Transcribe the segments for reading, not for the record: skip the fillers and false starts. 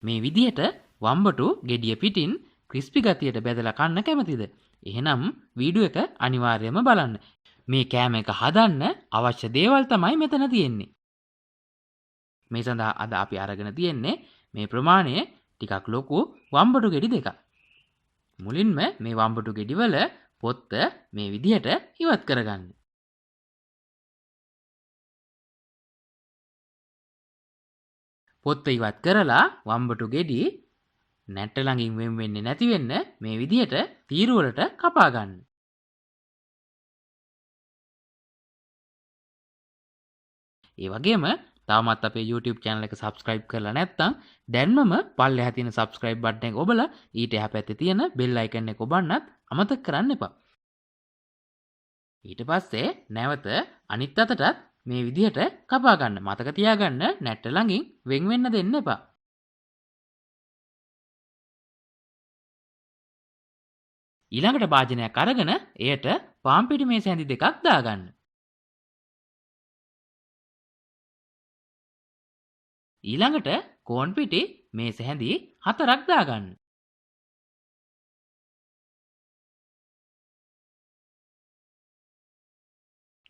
මේ විදිහට වම්බටු ගෙඩිය පිටින් ක්‍රිස්පි ගතියට බෙදලා කන්න කැමතිද? එහෙනම් වීඩියෝ එක අනිවාර්යයෙන්ම බලන්න. මේ කෑම එක හදන්න අවශ්‍ය දේවල් තමයි මෙතන තියෙන්නේ. මේ සඳහා අද අපි අරගෙන තියෙන්නේ මේ ප්‍රමාණය ටිකක් ලොකු වම්බටු ගෙඩි දෙකක්. මුලින්ම මේ වම්බටු ගෙඩි වල පොත්ත මේ විදිහට ඉවත් කරගන්න. පොත්ත ඉවත් කරලා වම්බටු ගෙඩි නැට්ට ළඟින් වෙන් වෙන්නේ නැති වෙන්න මේ විදිහට තීරු වලට කපා ගන්න. ඒ වගේම තාමත් අපේ YouTube channel එක subscribe කරලා නැත්නම් දැන්මම පල්ලෙහා තියෙන subscribe button එක ඔබලා ඊට එහා පැත්තේ තියෙන bell icon එක ඔබන්නත් අමතක කරන්න එපා. ඊට පස්සේ නැවත අනිත් අතටත් මේ විදිහට කපා ගන්න. මතක තියාගන්න නැට්ට ළඟින් වෙන් වෙන්න දෙන්න එපා. ඊළඟට භාජනයක් අරගෙන එයට පාන් පිටි මේස හැඳි දෙකක් දාගන්න. ඊළඟට කෝන් පිටි මේස හැඳි 4ක් දාගන්න.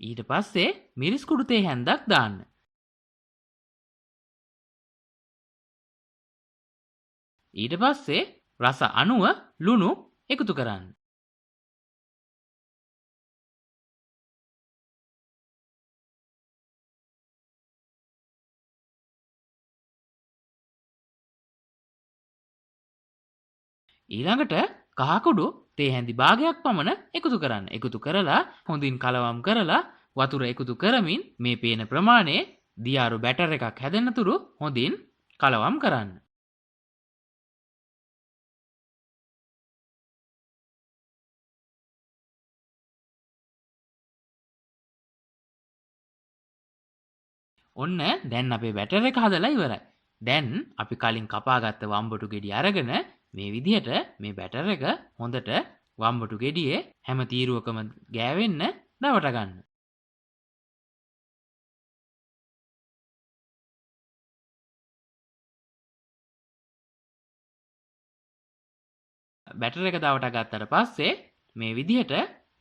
ඊට පස්සේ මිරිස් කුඩු තේ හැන්දක් දාන්න. ඊට පස්සේ රස අනුව ලුණු එකතු කරන්න. ඊළඟට කහ කුඩු තේ හැඳි භාගයක් පමණ එකතු කරන්න. එකතු කරලා හොඳින් කලවම් කරලා වතුර එකතු කරමින් මේ පේන ප්‍රමාණයේ දියාරු බැටර් එකක් හැදෙනතුරු හොඳින් කලවම් කරන්න. ඔන්න දැන් අපේ බැටර් එක හදලා ඉවරයි. දැන් අපි කලින් කපාගත්ත වම්බටු ගෙඩිය අරගෙන මේ විදිහට මේ බැටර් එක හොඳට වම්බටු ගෙඩියේ හැම තීරුවකම ගෑවෙන්න දවට ගන්න. බැටර් එක දවට ගත්තට පස්සේ මේ විදිහට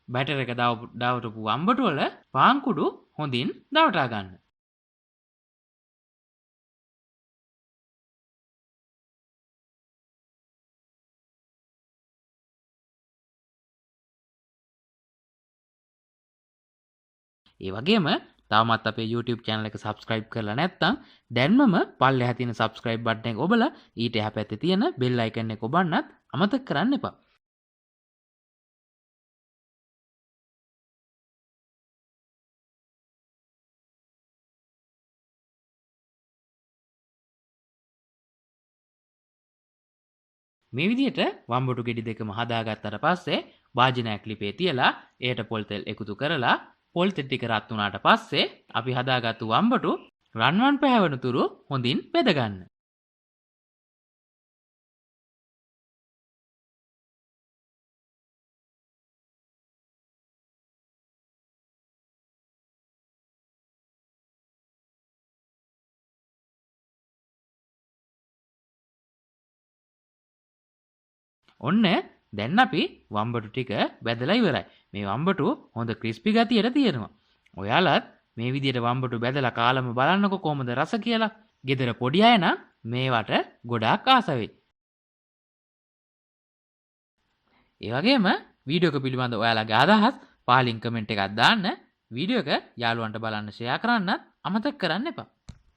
බැටර් එක දවටපු වම්බටු වල පාන් කුඩු හොඳින් දවටා ගන්න. ඒ වගේම තාමත් අපේ YouTube channel එක subscribe කරලා නැත්නම් දැන්මම පල්ලෙහා තියෙන subscribe button එක ඔබලා ඊට එහා පැත්තේ තියෙන bell icon එක ඔබන්නත් අමතක කරන්න එපා. මේ විදිහට වම්බටු ගෙඩි දෙකම හදාගත්තට පස්සේ වාජනයක් ලිපේ තියලා එයට පොල් තෙල් එකතු කරලා පොල් තෙල් ටික රත් වුණාට පස්සේ අපි හදාගත්තු වම්බටු රන්වන් පැහැවෙන තුරු හොඳින් බෙද ගන්න. ඔන්න දැන් අපි වම්බටු ටික බෙදලා ඉවරයි. මේ වම්බටු හොඳ ක්‍රිස්පි ගතියට තියෙනවා. ඔයාලත් මේ විදිහට වම්බටු බෙදලා කාලම බලන්නකො කොහොමද රස කියලා. ගෙදර පොඩි අය නම් මේවට ගොඩාක් ආස වෙයි. ඒ වගේම වීඩියෝ එක පිළිබඳ ඔයාලගේ අදහස් පහලින් කමෙන්ට් එකක් දාන්න. වීඩියෝ එක යාළුවන්ට බලන්න ෂෙයා කරන්නත් අමතක කරන්න එපා.